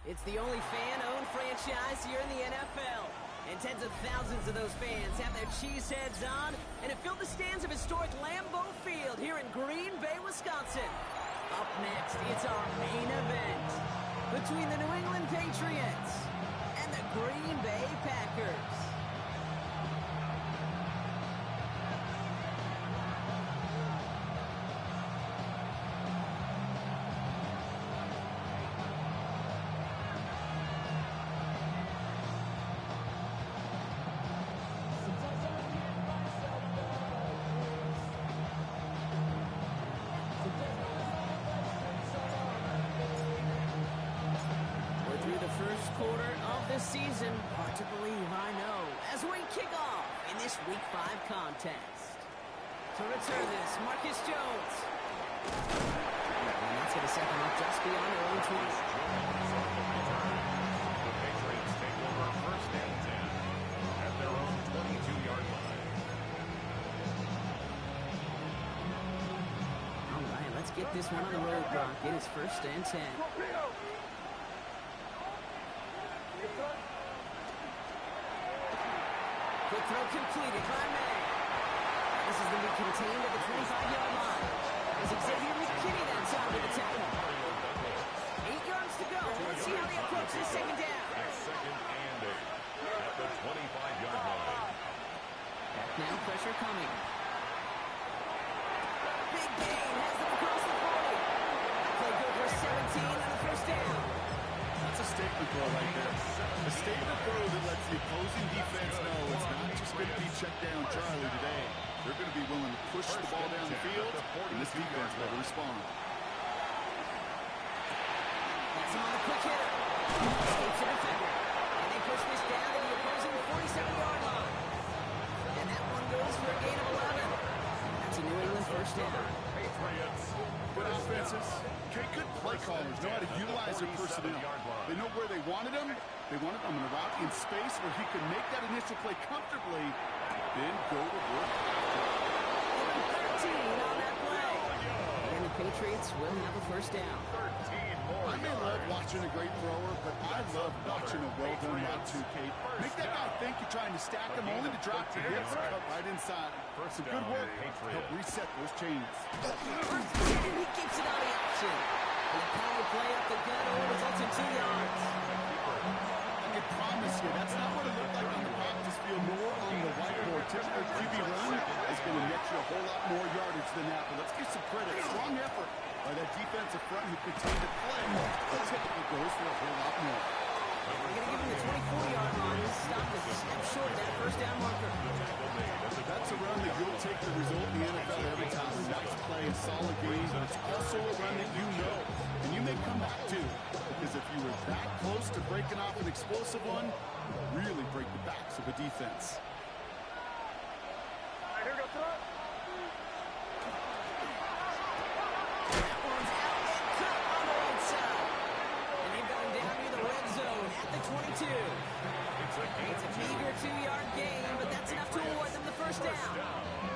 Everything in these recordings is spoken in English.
It's the only fan-owned franchise here in the NFL. And tens of thousands of those fans have their cheeseheads on, and it filled the stands of historic Lambeau Field here in Green Bay, Wisconsin. Up next, it's our main event between the New England Patriots and the Green Bay Packers. Season, hard to believe, I know, as we kick off in this Week 5 contest. To return this, Marcus Jones. And that's going to set them up just beyond their own 20. The Patriots take over first and 10 at their own 22-yard line. All right, let's get this one on the road, Brock. It is first and 10. Quick throw completed by May. This is going to be contained at the 25-yard line. As Xavier McKinney that time with the tackle. 8 yards to go. Let's see how they approach this second down. It's second and 8 at the 25-yard line. Back now, pressure coming. Big gain has them across the 40. Play good for 17 on the first down. That's a statement throw right there. A statement throw that lets the opposing defense know it's not just going to be check down Charlie today. They're going to be willing to push the ball down the field, and this defense will respond. That's him on the quick hitter. Escapes the defender. And they push this down to the opposing 47-yard line. And that one goes for a gain of 11. That's a New England first down. Patriots. Good offenses. Good play callers know how to utilize their personnel. They know where they wanted him. They wanted him in a route in space where he could make that initial play comfortably, then go to work. 13 on that play. And the Patriots will have a first down. 13 more. I may love watching a great thrower, but I love watching a well-done route too, Kate. Make that guy think you're trying to stack him only to drop the hips and cut right inside. Some good work to help reset those chains. He keeps it on the option. And the power play up the gut results in 2 yards. I can promise you, that's not what it looked like on the practice field, nor on the whiteboard. Typical QB run is going to net you a whole lot more yardage than that. But let's give some credit. Strong effort by that defensive front who continued to play. But typically goes for a whole lot more. They're going to give him the 24-yard line. This stop is a step short of that first down marker. That's a run that you'll take the result in the NFL every time. A nice play, a solid game, but it's also a run that you know. And you may come back to, because if you were that close to breaking off an explosive one, really break the backs of a defense. That one's out and cut on the right side. And they've got him down near the red zone at the 22. It's a meager 2-yard gain, but that's enough to award them the first down.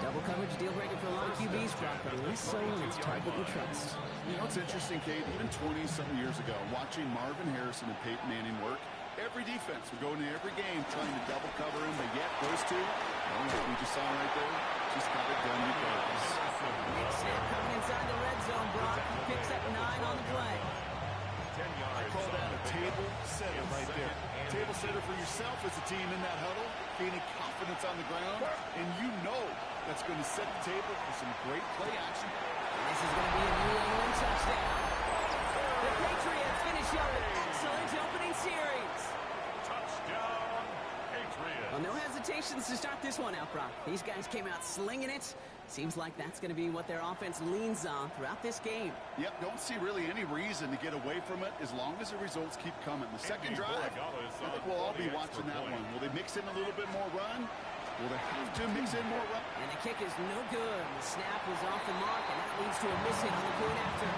Double coverage deal breaker for a lot of QBs, Brock, but less so when it's target you trust. You know, it's interesting, Kate, even 20-something years ago, watching Marvin Harrison and Peyton Manning work, every defense would go into every game trying to double cover him, but yet those two, what we just saw right there, just got it done regardless. Next snap coming inside the red zone, Brock. He picks up 9 on the play. 10 yards. I call that a table setter right there. Table setter for yourself as a team in that huddle, gaining confidence on the ground, and you know that's going to set the table for some great play action. And this is going to be a New England touchdown. The Patriots finish up an excellent opening series. Touchdown, Patriots. Well, no hesitations to start this one out, Brock. These guys came out slinging it. Seems like that's going to be what their offense leans on throughout this game. Yep, don't see really any reason to get away from it as long as the results keep coming. The second drive, I think we'll all be watching that one. Will they mix in a little bit more run? Will they have to mix in more run? And the kick is no good. The snap was off the mark, and that leads to a miss hit on the point after.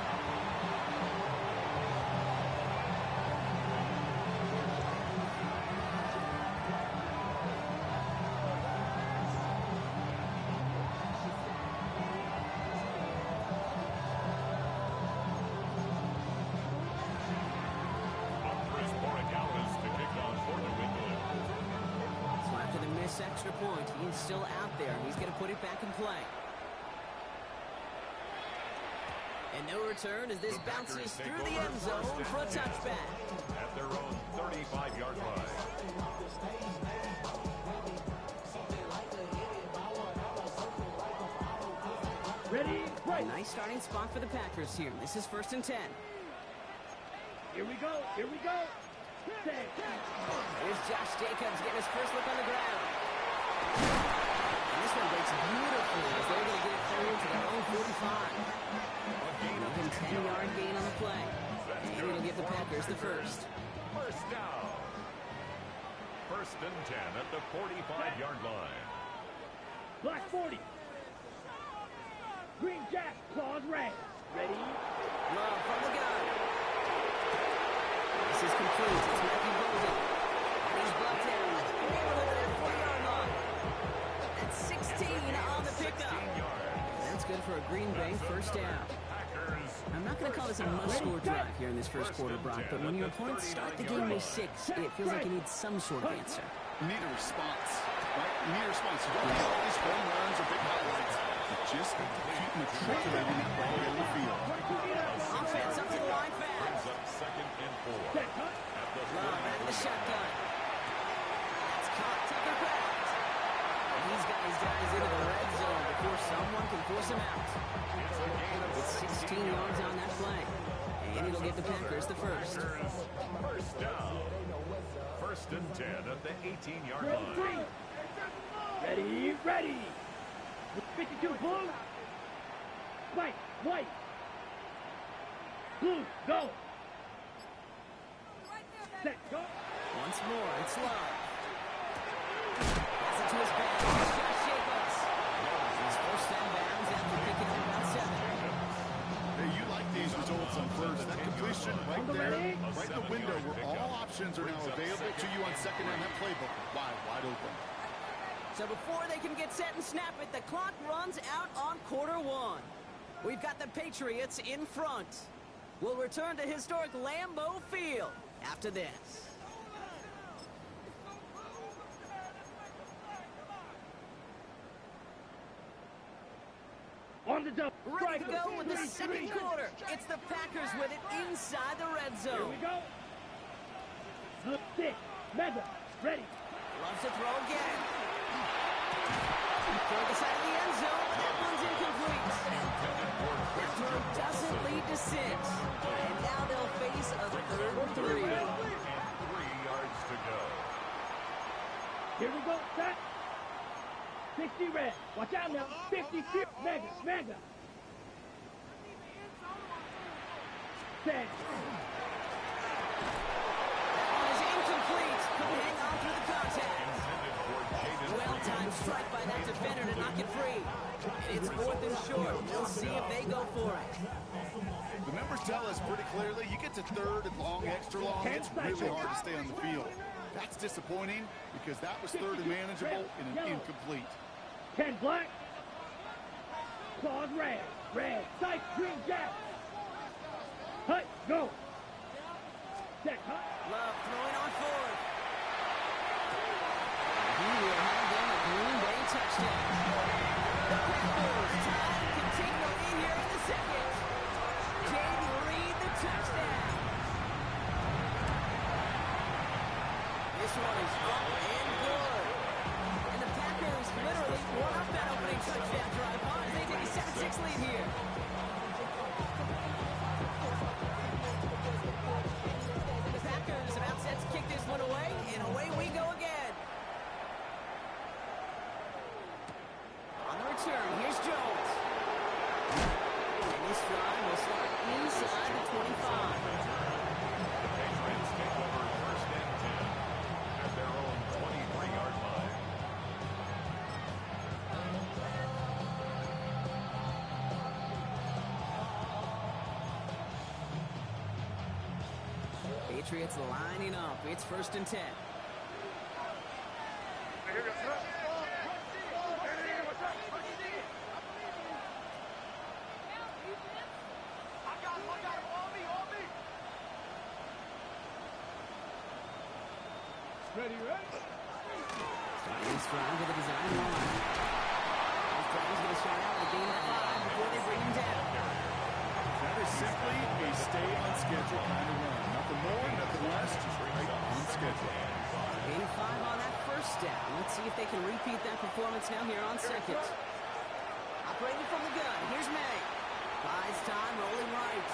extra point. He's still out there, and he's going to put it back in play. And no return as this bounces through the end zone for a touchback. At their own 35-yard line. Ready, right. Nice starting spot for the Packers here. This is 1st and 10. Here we go, here we go. Here's Josh Jacobs getting his first look on the ground. And this one breaks beautifully as they're going to get it through to their own 45. Another 10-yard gain on the play. And it'll give the Packers the first. First down. 1st and 10 at the 45-yard line. Black 40. Green Jack, claws red. Ready? Love from the gun. This is complete. It's Matthew Golden. And he's brought down over that 40-yard line. That's 16 on the pickup. That's good for a Green Bay first down. I'm not going to call this a must-score drive here in this first quarter, Brock, but when your opponents start the game with 6, it feels like you need some sort of answer. You need a response, right? You need a response. You don't need all these home runs or big highlights. You just keep matriculating that ball down the field. Offense up to the line fast. Up 2nd and 4. Love out of the shotgun. That's caught. Tucker Craft. And these guys dives into the red zone before someone can force him out. It's 16 yards on that play. And it'll give the Packers the first. First down. 1st and 10 at the 18-yard line. Ready, ready. With 52 blue. White, white. Blue, go. Set, go. Once more, it's Love. Pass it to his back. Josh Jacobs. He's first down bounds after picking up about 7. Hey, you like these results on first. That completion right there, right in the window where all options are now available to you on second down. That playbook wide open. So before they can get set and snap it, the clock runs out on quarter 1. We've got the Patriots in front. We'll return to historic Lambeau Field after this. On the double. Ready to go with the second quarter. It's the Packers with it inside the red Here zone. we go. Look, 6, mega, ready. Loves to throw again. Toward the side of the end zone. That one's incomplete. That throw doesn't lead to 6. And now they'll face a 3rd and 3. 3 yards to go. Here we go, set. 60 red. Watch out now. 56, mega, mega. Set. That one is incomplete. Couldn't hang on through the contact. Well-timed strike by that defender to knock it free. And it's 4th and short. We'll see if they go for it. The numbers tell us pretty clearly, you get to 3rd and long, extra long, it's really hard to stay on the field. That's disappointing because that was 3rd and manageable and an incomplete. 10 black. Claws red. Red. Sight green jack. Hut, go. Set, hut. Love throwing on 4th. He will have them a Green Bay touchdown. The Packers tie and take the lead here in the 2nd. J.D. Reed the touchdown. This one is up and good. And the Packers literally won up that opening touchdown drive as they take a 7-6 lead here. The Packers about set to kick this one away, and away we go again. On the return, here's Jones. And this drive will start inside the 25. Patriots take over 1st and 10 at their own 23-yard line. Patriots lining up. It's 1st and 10. Ready, ready. Starting this drive with a design run. This drive is going to start out with a gain of 5 before they bring him down. That is simply a stay on schedule kind of run. Nothing more, nothing less, just right on schedule. Gain 5 on that first down. Let's see if they can repeat that performance now here on second. Operating from the gun, here's May. Buys time, rolling right.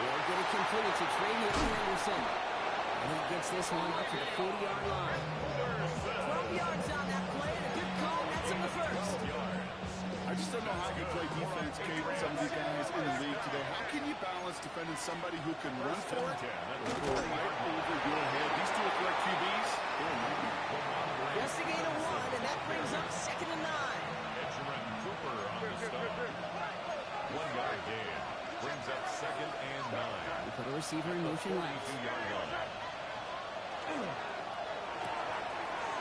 Will get it completed to Travion Henderson. And he gets this one up to the 40-yard line. 12 yards on that play, and a good call. That's in the first. I just don't know how you play defense, Kate, with some of these guys in the league today. How can you balance defending somebody who can run for it or throw it right over your head? These two are correct QBs. Just a gain of 1, and that brings up 2nd and 9. Cooper on the stop. 1 yard gain. Brings up 2nd and 9. We put a receiver in motion left. 2-yard line.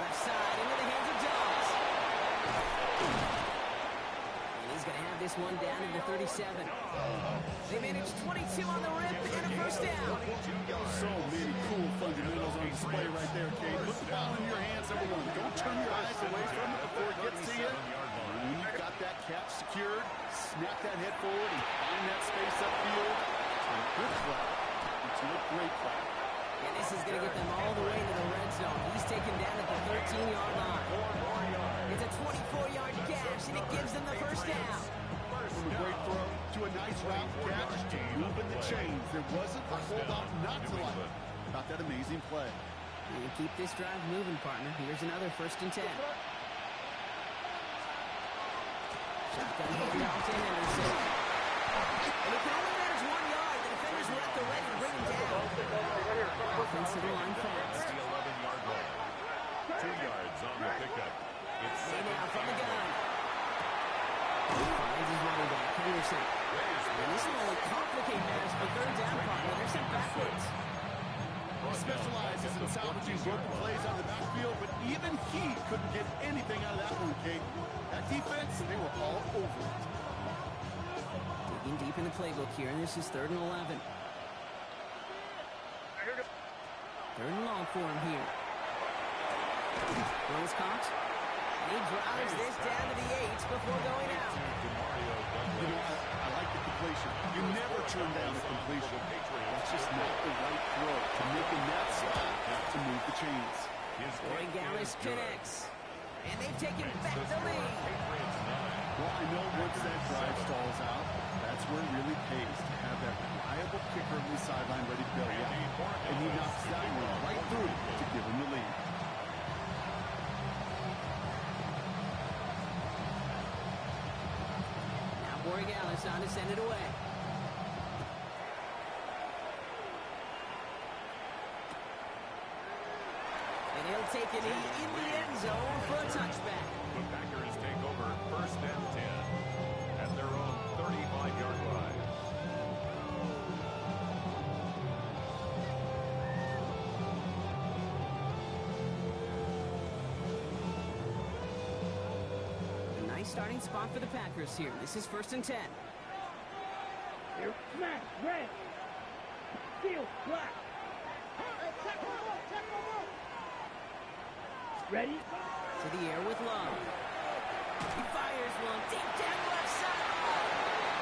Left side into the hands of Dobbs. And he's going to have this one down to the 37. They managed 22 on the rip and a first down. So many cool fundamentals on display right there, Kate. Put the ball in your hands, number 1. Don't turn your eyes away from it before it gets to you. When you've got that catch secured, snap that head forward and find that space upfield. It's a good play. It's a great play. And this is going to get them all the way to the red zone. He's taken down at the 13-yard line. It's a 24-yard gash, and it gives them the first down. From a great throw to a nice route catch, moving the chains. There wasn't a whole lot not to like about that amazing play. And keep this drive moving, partner. Here's another 1st and 10. Shotgun handoff to Henderson. And he can only manage 1 yard. The defenders were at the ready to bring him down. Offensive line fast. 11-yard line. 2 yards on the pickup. It's now from the gun. Finds his running back, Henderson. And this will only complicate matters for 3rd down, partner. They're sent backwards. He specializes in salvaging broken plays on the backfield, but even he couldn't get anything out of that one, Kate. That defense, they were all over it. Digging deep in the playbook here, and this is 3rd and 11. 3rd and long for him here. Throws caught. And he drives this down to the 8 before going out. You know, I like the completion. You never turn down a completion. That's just not the right throw to making that stop to move the chains. Corey Gallis connects. And they've taken back the lead. Well, I know once that drive stalls out, that's where it really pays to have that reliable kicker on the sideline ready to go. Yeah. And he knocks that one right through to give him the lead. Now Corey Gallis on to send it away. And he'll take a knee in the end zone for a touchback. The Packers take over 1st and 10 at their own 35-yard line. A nice starting spot for the Packers here. This is 1st and 10. Here, smash, red. Field, black. Ready? To the air with Love. He fires one deep down left side.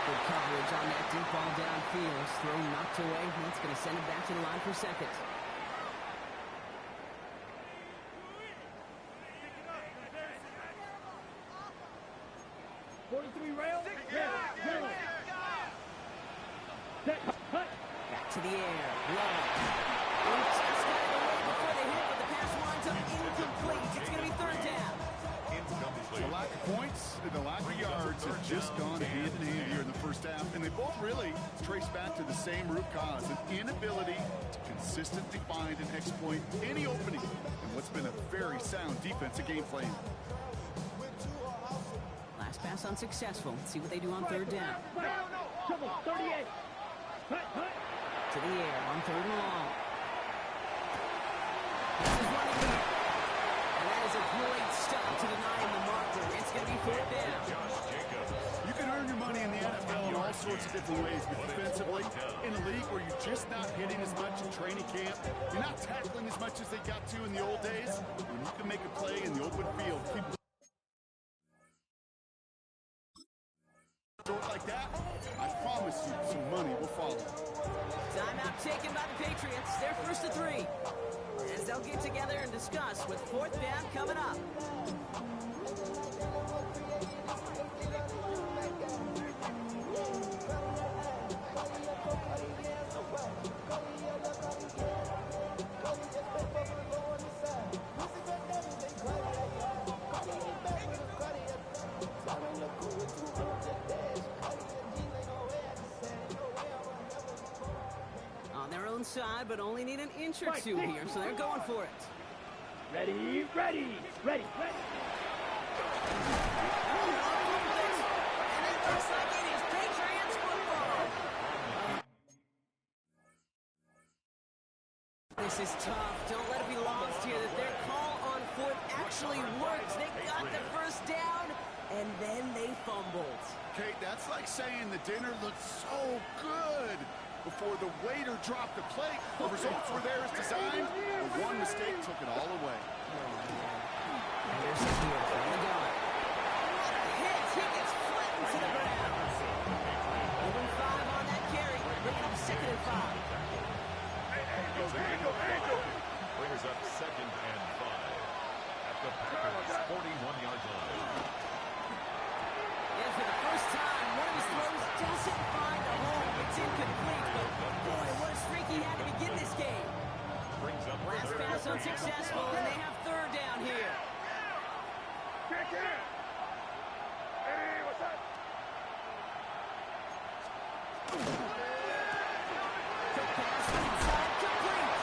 Good coverage on that deep ball downfield. Throw knocked away. That's going to send it back to the line for 2nd. Rail, yellow. Set, cut. Back to the air. Love. And just got it away before they hit, but the pass winds up incomplete. It's going to be 3rd down. The lack of points and the lack of yards have just gone hand in hand here in the first half, and they both really trace back to the same root cause, an inability to consistently find and exploit any opening in what's been a very sound defensive game plan. Last pass unsuccessful. Let's see what they do on 3rd down. Trouble, 38. Cut. To the air on 3rd and long. This is running back. And that is a Great stop to deny him the marker. It's going to be fourth down. Josh Jacobs. You can earn your money in the NFL in all sorts of different ways, but defensively, in a league where you're just not hitting as much in training camp, you're not tackling as much as they got to in the old days, when you can make a play in the open field, keep short like that, I promise you some money will follow. Timeout taken by the Patriots. They're first to 3. As they'll get together and discuss with fourth down coming up. Side, but only need an inch or two here, so they're going for it. Ready, ready, ready, ready. And it looks like it is Patriots football. This is tough. Don't let it be lost here that their call on fourth actually works. They got the first down, and then they fumbled. Kate, that's like saying the dinner looked so good before the waiter dropped the plate. The results were there as designed, but one mistake took it all away. Anderson here from the gun. What a hit! He gets flattened to the ground. Moving 5 on that carry. Bringing up 2nd and 5. Brings up 2nd and 5 at the Packers' 41-yard line. And for the first time, one of his throws doesn't find a home. It's incomplete, but boy, what a streak he had to begin this game. Brings up Last pass unsuccessful, and they have 3rd down here. Hey, what's up? Quick pass inside, complete.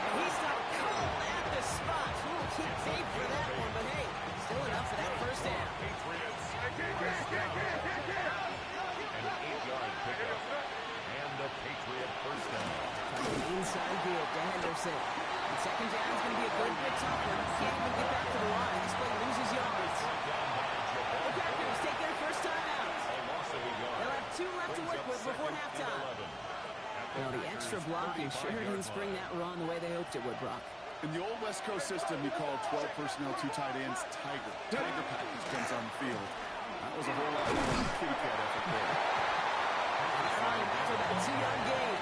And he's not cold at the spot. Ooh, can't save for that one, but hey, still enough for that first down. Patriots. An 8-yard pickup. And the Patriot first down. Inside good to Henderson. And 2nd down is going to be a good bit tougher. Can't even get back to the line. This play loses yards. The Packers take their first time out. They'll have 2 left to work with before halftime. Well, the extra blocking sure didn't spring that run the way they hoped it would, Brock. In the old West Coast system, you called 12 personnel, 2 tight ends, Tiger. Tiger package comes on the field. That was a whole lot of kitty cat effort there. After that 2-yard gain.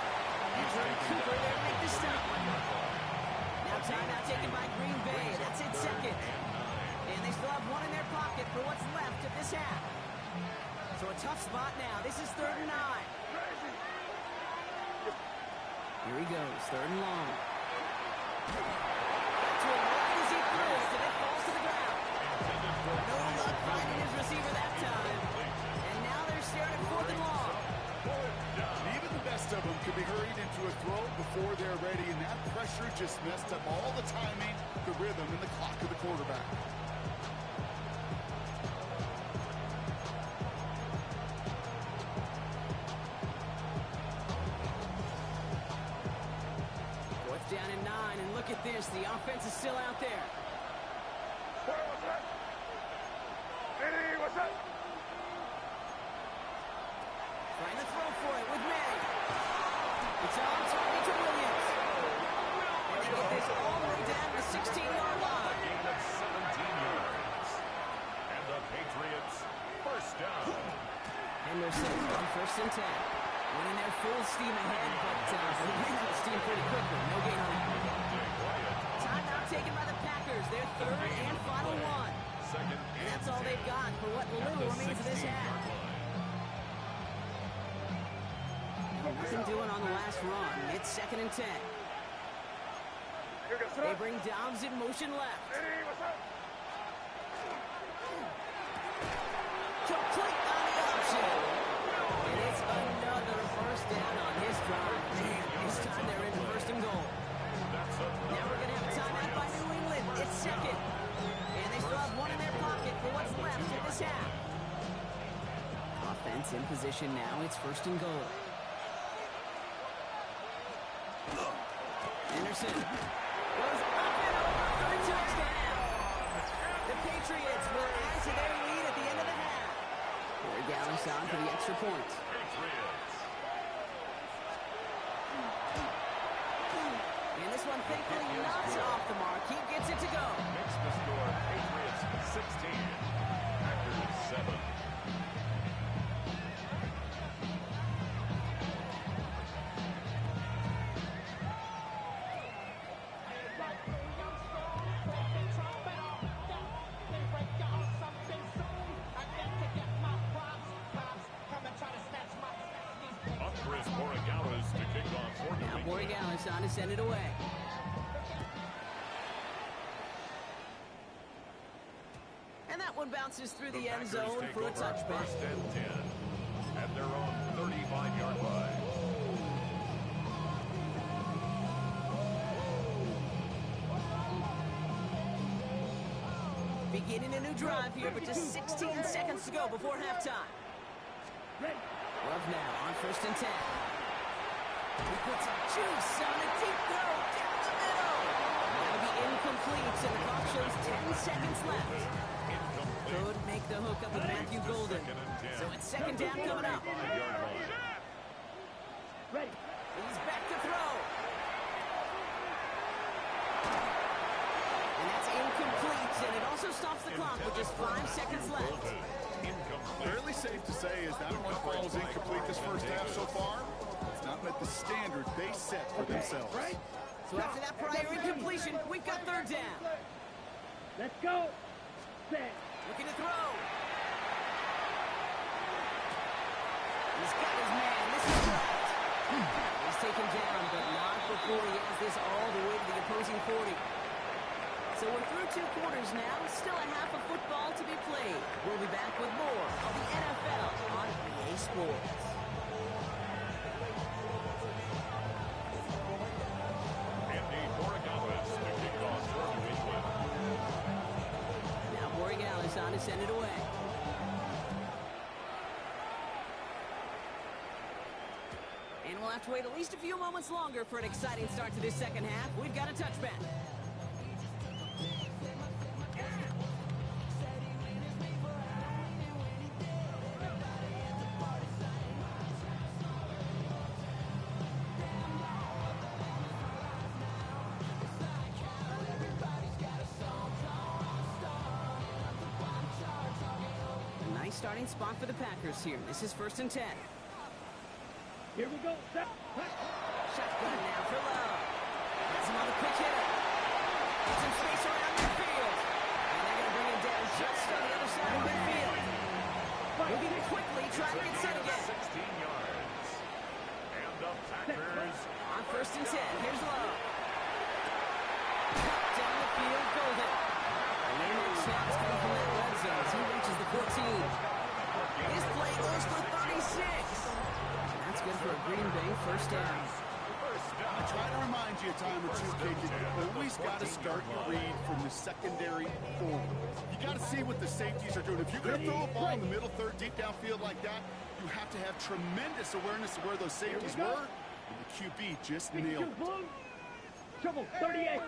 Andrew Cooper there make the stop. Now timeout taken by Green Bay. That's it 2nd. And they still have 1 in their pocket for what's left of this half. So a tough spot now. This is 3rd and 9. Here he goes, 3rd and long. To him right as he throws, and it falls to the ground. No luck finding his receiver that time. And now they're staring at 4th and long. Even the best of them could be hurried into a throw before they're ready, and that pressure just messed up all the timing, the rhythm, and the clock of the quarterback. Down in 9, and look at this. The offense is still out there. What's up? Hey, what's up? Trying to throw for it with May. It's on target to Williams. And they get this all the way down to the 16-yard line. Gain of 17 yards. And the Patriots first down. Henderson on 1st and 10. Went in there full steam ahead, but he ran out of steam pretty quickly. No gain on that. Timeout taken by the Packers. Their 3rd and final one. And that's all they've got for what little remains of this half. Nothing doing on the last run. It's 2nd and 10. They bring Dobbs in motion left. Hey, what's up? Complete on the option. And it's another first down on his drive. Man, this time they're into 1st and goal. Now we're going to have a timeout by New England. It's 2nd. And they still have 1 in their pocket for what's left in this half. Offense in position now. It's 1st and goal. Anderson goes up and over for the touchdown. The Patriots will add to their lead at the end of the half. Corey Gallis on for the extra point. Patriots. And this one, thankfully, not off the mark. He gets it to go. Makes the score Patriots 16. Packers 7. Chris Borregales to kick off for New Now England. Borregales on to send it away. And that one bounces through the end Packers zone take for a over touchback. First and 10 at their own 35-yard line. Beginning a new drive here, but just 16 seconds to go before halftime. Love now on first and 10. He puts a juice on a deep throw down the middle. That'll be incomplete, and the clock shows 10 seconds left. Could make the hook up with Matthew Golden. So it's second down coming up. 5-yard line. Ready. He's back to throw. And that's incomplete, and it also stops the clock with just 5 seconds left. Incomplete. Fairly safe to say is that one ball is incomplete this first half so far. It's not met the standard they set for themselves. So after that prior incompletion, we've got third down. Let's go. Set. Looking to throw. He's got his man. This is left. He's taken down, but not before he has this all the way to the opposing 40. So we're through 2 quarters now. Still a half of football to be played. We'll be back with more of the NFL on EA Sports. Andy Borregales to kick off for New England. Now Borregales on to send it away. And we'll have to wait at least a few moments longer for an exciting start to this second half. We've got a touchback. A nice starting spot for the Packers here. This is first and 10. Here we go. Set. Shotgun now for Love. Has him on the quick hitter. Gets some space around midfield. And they're going to bring him down just on the other side of midfield. Moving quickly, trying to get set again. 16 yards. And the Packers On first and 10, here's Love. Cut down the field, Golden. And then that snap's coming from that red zone as he reaches the 14. His play goes for 36. And that's good for a Green Bay first down. I try to remind you a time or two, kid, you always got to start your read from the secondary forward. You got to see what the safeties are doing. If you're going to throw a ball in the middle third, deep downfield like that, you have to have tremendous awareness of where those safeties were, and the QB just nailed it. Blue. Trouble. 38.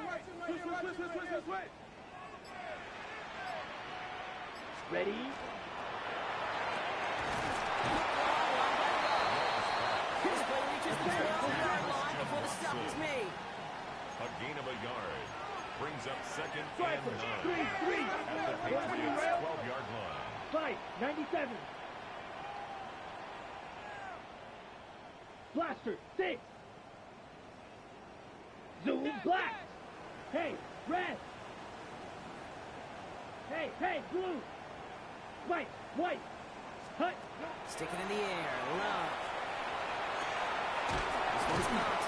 Ready. His play reaches the 12-yard line before the stop is made. a gain of a yard. Brings up second Striker. and 9 3. at the Patriots 12-yard line. 5. 97. Blaster. 6. Zoom. Black. Hey. Red. Hey. Blue. White. Hut. Stick it in the air. Love. This one's caught.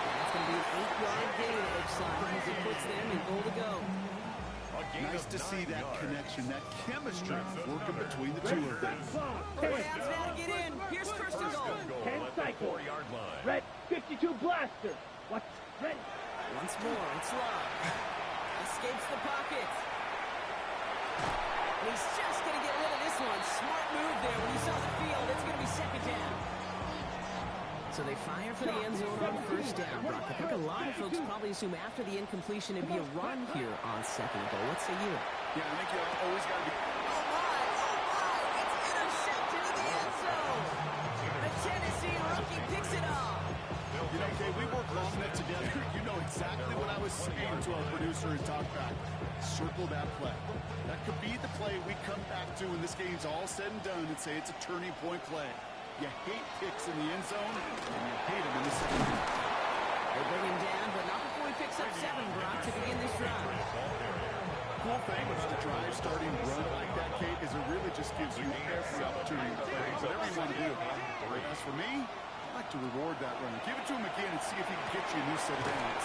And that's going to be an 8-yard gain, it looks like, as it puts them in goal to go. A gain Nice of to see 9 that yards. connection, that chemistry working between the two of them. Rams now to get in. Here's first and goal. Goal 10 at the cycle. 4-yard line. Red. 52 blaster. Watch. Ready. Once more, it's Love. Escapes the pocket. And he's just going to get rid of this one. Smart move there when he saw the field. It's going to be second down. So they fire for the end zone on first down, Brock. I think a lot of folks probably assume after the incompletion it'd be a run here on second and goal. What say you? Yeah, I think you always got to be... Oh, my. It's intercepted in the end zone. A Tennessee rookie picks it off. You know, Kay, we work long enough together. You know exactly what I was saying to our producer and talkback. Circle that play. That could be the play we come back to when this game's all said and done and say it's a turning point play. You hate picks in the end zone, and you hate them in the second half. They bring him down, but not before he picks up 7, Brock, to begin this drive. Cool thing about a drive starting run like that, Kate, is it really just gives you every opportunity to play whatever you want to do. As for me, I like to reward that run. Give it to him again and see if he can get you a new set of downs.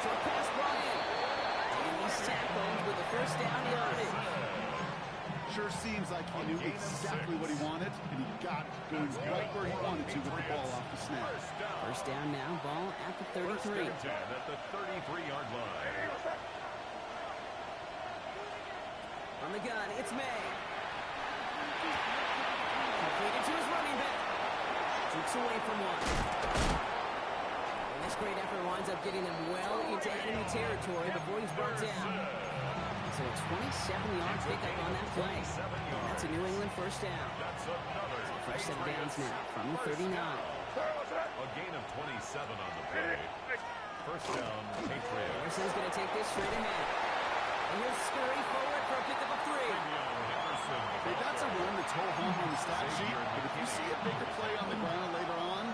Short pass brought in. And he's tackled with the first down yardage. Sure seems like he knew exactly what he wanted, and he got it, going right where he wanted to with the ball off the snap. First down now, ball at the 33. First and 10 at the 33-yard line. On the gun, it's May. Completed to his running back. Jukes away from one. And this great effort winds up getting him well into enemy territory before he's brought down. So a 27-yard pickup on that play. And that's a New England first down. That's another Fresh set of downs now from the 39. A gain of 27 on the play. First down, Patriots. Harrison's going to take this straight ahead. And he'll scurry forward for a pickup of 3. Hey, that's a run that's ho-hum on the stat sheet, but if you see a bigger play on the ground later on,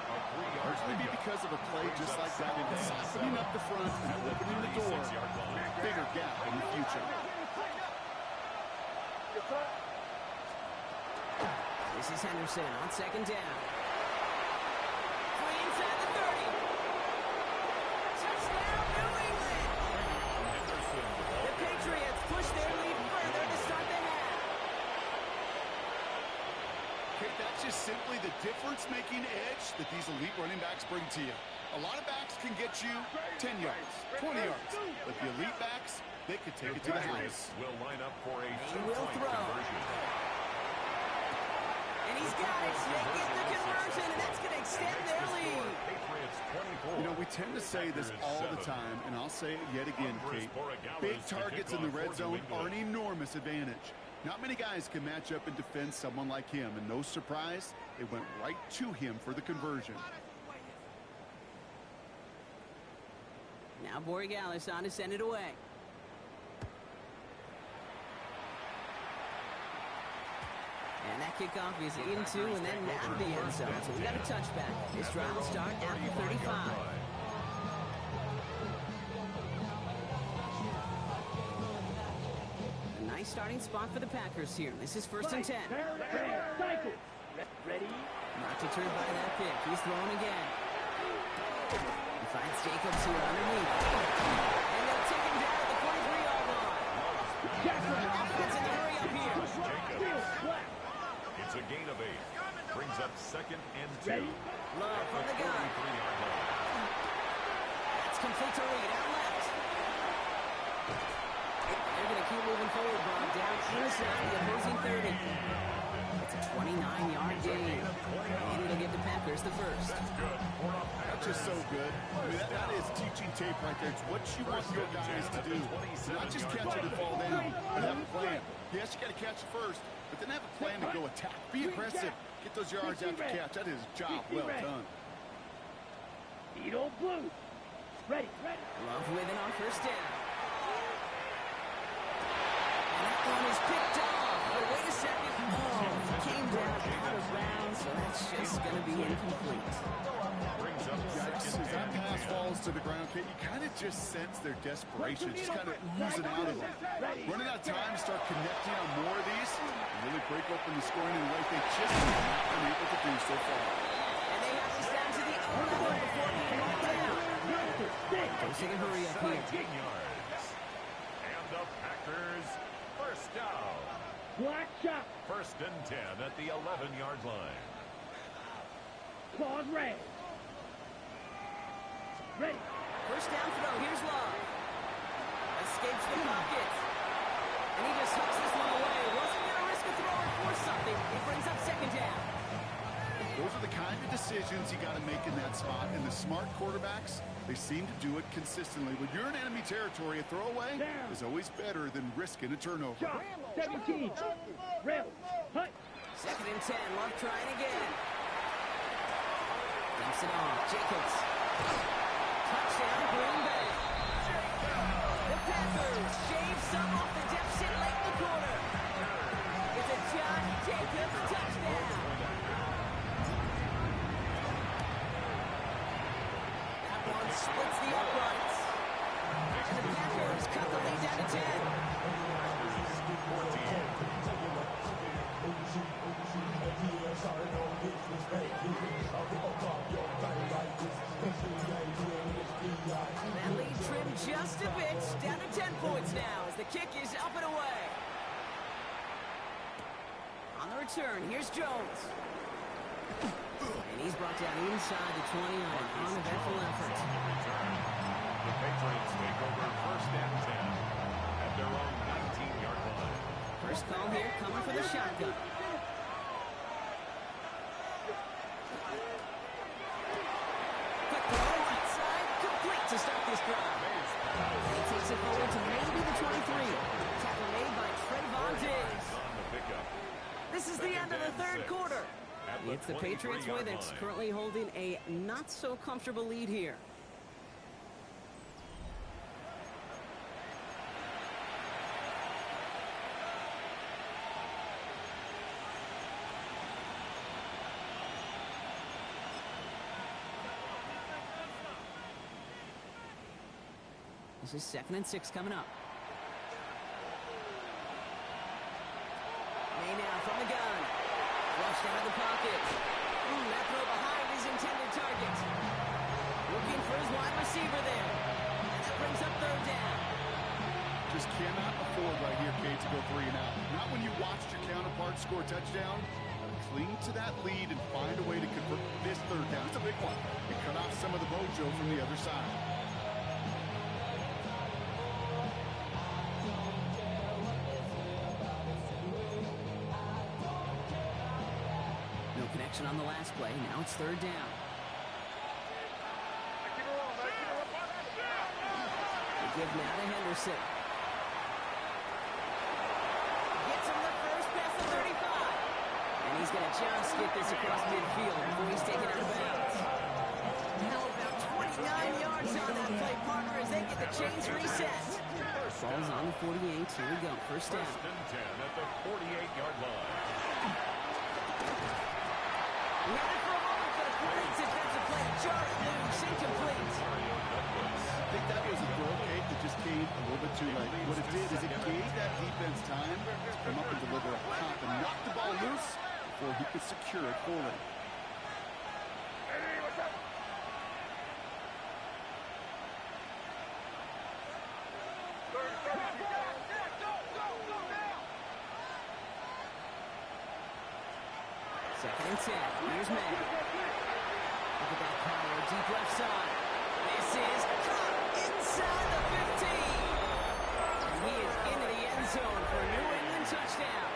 largely be because of a play just like that. It's softening up the front and opening the door. Bigger gap in the future. This is Henderson on second down. Free inside the 30. Touchdown, New England! The Patriots push their lead further to start the half. Okay, that's just simply the difference-making edge that these elite running backs bring to you. A lot of backs can get you 10 yards, 20 yards, but the elite backs, they could take it to the house. Will line up for a He will throw. conversion. And he's got it. They get the conversion, and that's going to extend their lead. Patriots 24. You know, we tend to say this all the time, and I'll say it yet again, Kate. Big targets in the red zone are an enormous advantage. Not many guys can match up and defend someone like him, and no surprise, they went right to him for the conversion. Now Borregales on to send it away. And that kickoff is into and then out of the end zone. So we got a touchback. This drive will start at the 35. A nice starting spot for the Packers here. This is first and 10. Cycle. Ready? Not deterred by that pick. He's throwing again. He finds Jacobs here underneath. And they'll take him down at the 43-yard line. Offense in the hurry up here. It's a gain of 8. Brings up second and 2. Ready? Love from the gun. 43-yard line. That's complete to Reed out left. They're going to keep moving forward, Bob. Down inside the opposing 30. It's a 29-yard gain. And it'll give the Packers the first. That's just so good. I mean, that is teaching tape right there. It's what you want your guys to do. Not just catch it and fall down, but have a plan. Yes, you got to catch it first, but then have a plan to go attack. Be aggressive. Get those yards after catch. That is a job well done. Edo Blue. Ready. Love with it on first down. And that one is picked off. But wait a second. Oh, it came down out of bounds, so that's just going to be incomplete. Brings up Yeah, as second that and pass 10. falls to the ground, Kate, you kind of just sense their desperation, just kind of oozing out of them. Running out of time to start connecting on more of these and really break open the scoring in a way they just haven't been able to do so far. And they have this down to the 11 before being knocked down. Goes in a hurry up here. 17 yards. And the Packers first down. Black shot. First and 10 at the 11-yard line. Claws red. Ready. First down throw. Here's Love. Escapes the pocket. And he just hooks this one away. Wasn't going to risk a throw or force something. It brings up second down. Those are the kind of decisions you got to make in that spot. And the smart quarterbacks, they seem to do it consistently. When you're in enemy territory, a throwaway is always better than risking a turnover. Shot. 17. Rebels. Hunt. 2nd and 10. Love trying again. Dumps it off. Jacobs. Touchdown, Green Bay. The Packers shave some off the deficit late in the quarter. It's a Josh Jacobs touchdown. That one splits the uprights. And the Packers cut the lead down to 10. That lead trimmed just a bit, down to 10 points now as the kick is up and away. On the return, here's Jones. And he's brought down inside the 20 on an uneventful effort. The Patriots take over 1st and 10 at their own 19-yard line. First call here coming for the shotgun. Quick throw right side, complete to start this drive. And he takes it forward to maybe the 23. Tackle made by Trayvon Diggs. On the pickup. This is the end of the 3rd quarter. At It's the Patriots way that's currently holding a not-so-comfortable lead here. This is 2nd and 6 coming up. May now from the gun. Flushed out of the pocket. That throw behind his intended target. Looking for his wide receiver there. And that brings up 3rd down. Just cannot afford right here, Kate, to go 3 and out. Not when you watched your counterpart score a touchdown. Cling to that lead and find a way to convert this 3rd down. It's a big one. And cut off some of the mojo from the other side. No connection on the last play. Now it's 3rd down. They give now to Henderson. Gets him the first pass of 35. And he's going to just get this across midfield before he's taken out of bounds. Now about 29 yards on that play, partner, as they get the chains reset. Ball's on the 48. Here we go. First down. 1st and 10 at the 48-yard line. He had it for a moment, but a great defensive play. Jarred loose, incomplete. I think that was a throw, Kate, that just came a little bit too late. What it did is it gave that defense time to come up and deliver a pop and knock the ball loose before he could secure it fully. Second and 10. Here's May. Look at that power. Deep left side. This is caught inside the 15. And he is into the end zone for a New England touchdown.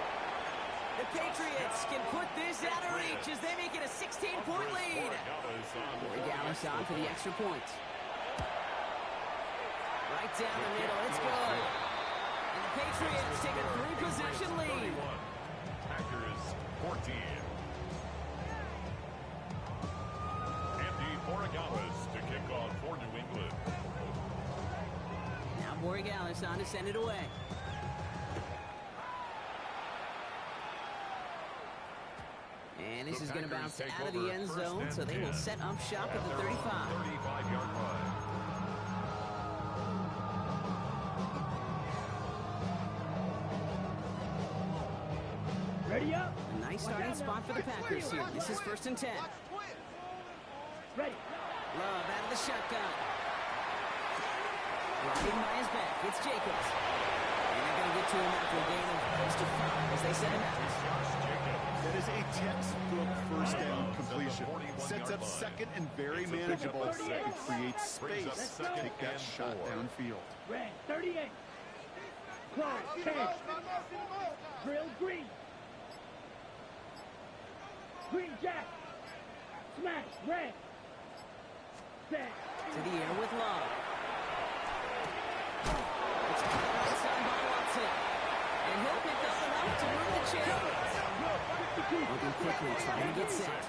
The Patriots can put this out of reach as they make it a 16-point lead. Corey Gallis on for the extra point. Right down the middle. It's good. And the Patriots take a 3-possession lead. Packers 14. Andy Borregales to kick off for New England. Now Borregales on to send it away. And this is going to bounce out of the end zone, so they will set up shop at the 35. 35-yard line. Ready up. A nice starting spot for the Packers here. This is 1st and 10. Ready. Love out of the shotgun. Riding by his back. It's Jacobs. And they're going to get to him after a gain of close to 5 as they set him out. That is a textbook first down completion. Sets up second and very manageable. It creates space to take that shot downfield. Red. 38. Close. 10. Drill green. Green Jack. Smash. Red. Set. To the air with Love. It's caught right side by Watson. And he'll pick up enough to move the chains. Looking quickly, trying to get set.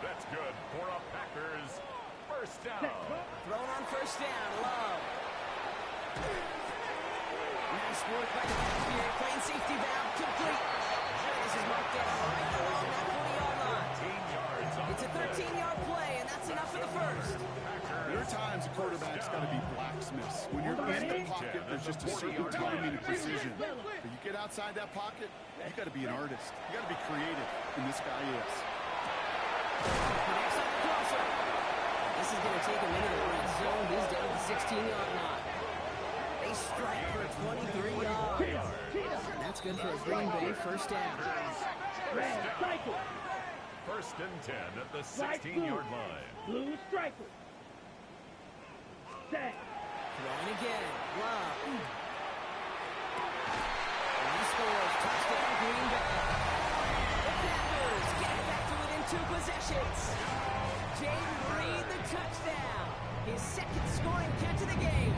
That's good for a Packers first down. Thrown on first down, Love. Nice work by the back here. Playing safety valve, complete. This is marked down right along that 40-yard line. 18 yards on It's a 13-yard play, and that's enough for the first. There are times a quarterback's got to be blacksmiths. When you're in the pocket, there's just a certain timing and precision. But you get outside that pocket, you got to be an artist. You got to be creative, and this guy is. Connects on the crosser. This is going to take him into the red zone. He's down to the 16-yard line. They strike for 23 yards. And that's good for a Green Bay first down. Red. Cycle. First and 10 at the 16-yard line. Blue striker. Set. Throwing again. Love. And he scores. Touchdown, Green Bay. The Packers get it back to within 2 possessions. Jaden Reed, the touchdown. His second scoring catch of the game.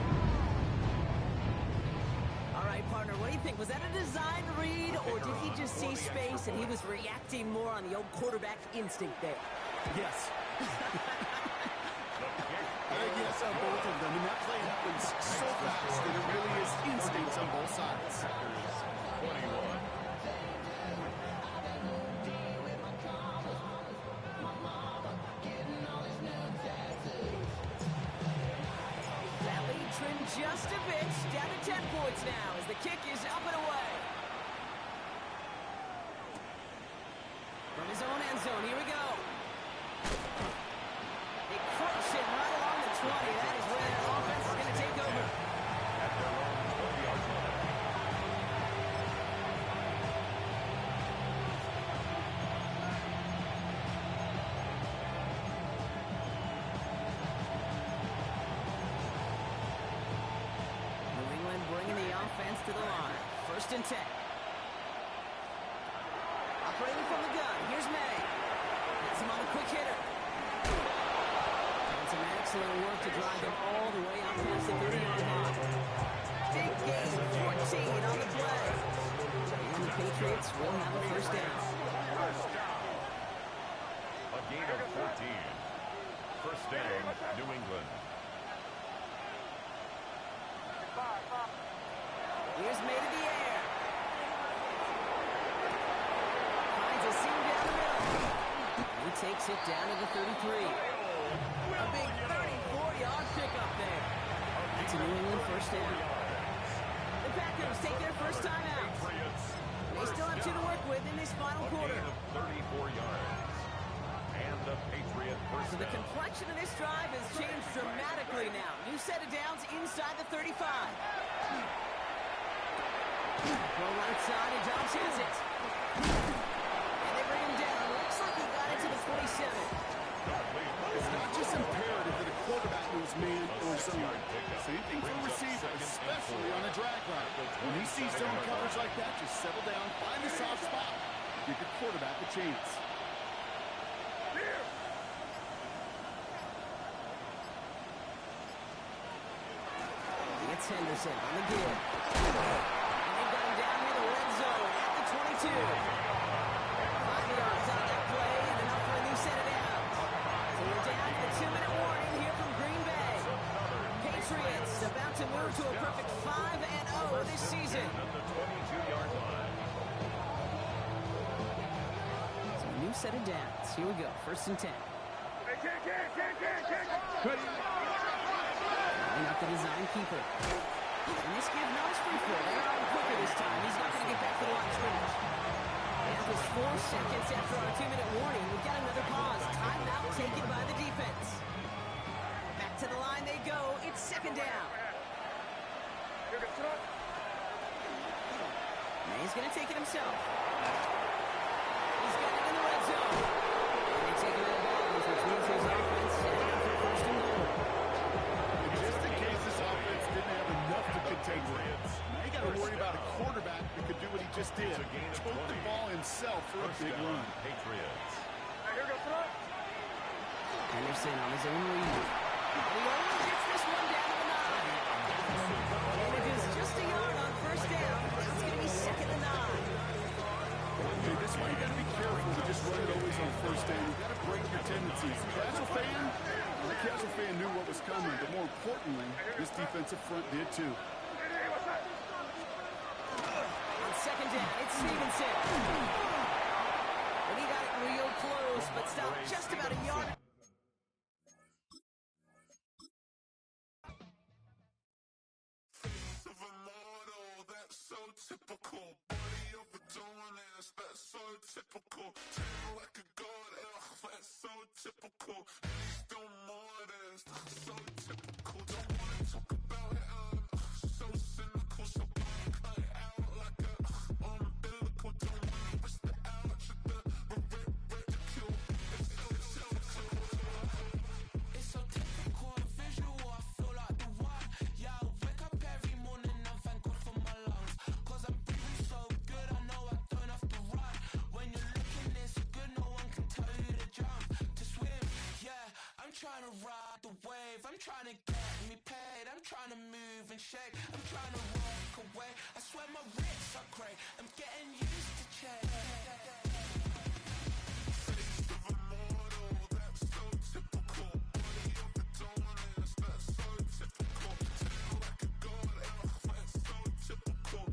All right, partner, what do you think? Was that a design read, or did he just see space and he was reacting more on the old quarterback instinct there? Yes. Yes, on both of them. And that play happens so fast that it really is instincts on both sides. 21. That lead trimmed just a bit, down to 10 points now as the kick is up and away. From his own end zone, here we go. They crush it right along the 20. That is where their offense is going to take over. At their own 20-yard line. New England bringing the offense to the line. First and 10. Operating from the gun. Here's May. Has him on the quick hitter. And some excellent work to drive him all the way out past the 30-yard line. Big gain, 14 on the play. And the Patriots will have a first down. A gain of 14. First down, New England. Here's May to the air. Finds a seam down the middle. He takes it down to the 33. A big 34-yard pickup there. It's a New England first down. The Packers take their first time out. They still have 2 to work with in this final quarter. A gain of 34 yards. And the Patriot first So the down. complexion of this drive has changed dramatically now. New set of downs inside the 35. Go right side, and Dobbs has it. And they bring him down. Looks like he got into the 47. It's not just imperative that a quarterback knows man or zone. Same thing for a receiver, especially on a drag route. When he sees zone coverage like that, just settle down, find the soft spot. Give your quarterback a chance. It's Henderson on the give. And they've got him down near the red zone at the 22. 5 yards on that play and enough for a new set of downs. So we're down to the 2-minute warning here from Green Bay. Patriots about to move to a perfect 5-0 this season. At the 22-yard line. So a new set of downs. Here we go. First and 10. Line up the design keeper. And this give not a free throw. They're on quicker this time. He's not going to get back to the line of scrimmage. And just 4 seconds after our 2-minute warning, we've got another pause. Timeout taken by the defense. Back to the line they go. It's second down. May's going to take it himself. He's got it in the red zone. And they take him out of bounds, which means his offense heading out for first and goal. Just in case this offense didn't have enough to contend with. Now you got to worry about a quarterback that could do what he just did. It's a gain of Tote the 20. ball himself for a First big down, run. Patriots. Henderson on his own read. And he only gets this one down to the 9. And it is just a yard on first down. It's going to be second and 9. Okay, this one you got to be careful to just run it always on first down. You got to break your tendencies. The casual fan knew what was coming, but more importantly, this defensive front did too. On second down, it's Stevenson. And he got it real close, but stopped just about a yard. Typical body of a dominance, that's so typical. Tail like a god, that's so typical. Still modest, so typical. Don't wanna talk about it, so cynical. So cut it out like a umbilical. Don't wanna risk the ouch of the ridicule. It's so typical and visual, I feel like the one. Yeah, I wake up every morning and thank God for my lungs. I'm breathing so good, I know I don't have to run. When you're looking this good, no one can tell you to jump, to swim. Yeah, I'm trying to ride the wave. I'm trying to get me paid. I'm trying to move and shake. I'm trying to walk away. I swear my wrists are great. I'm getting used to change. Face of a mortal, that's so typical. Body of a dominance, that's so typical. Tail like a god, that's so typical.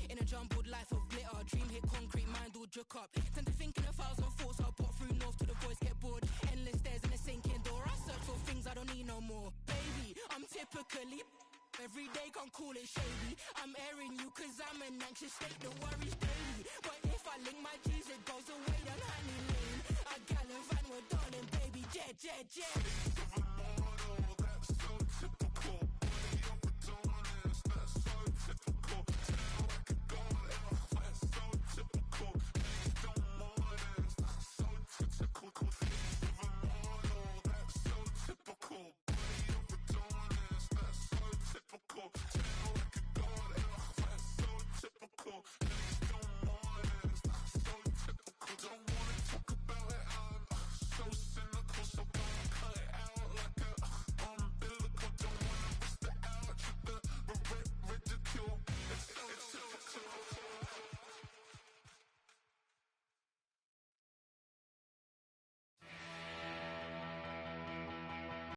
In a jumbled life of glitter, dream hit concrete, mind all jerk up. Tend to think in 1,000 thoughts, I'll pop through north to the voice, get bored. Endless stairs in a sinking door, I search for things I don't need no more. Baby, I'm typically every day, can't call it shady. I'm airing you cause I'm an anxious state, the worries daily. But if I link my G's, it goes away down honey lane. I gallivant with darling, baby, jet, jet, jet.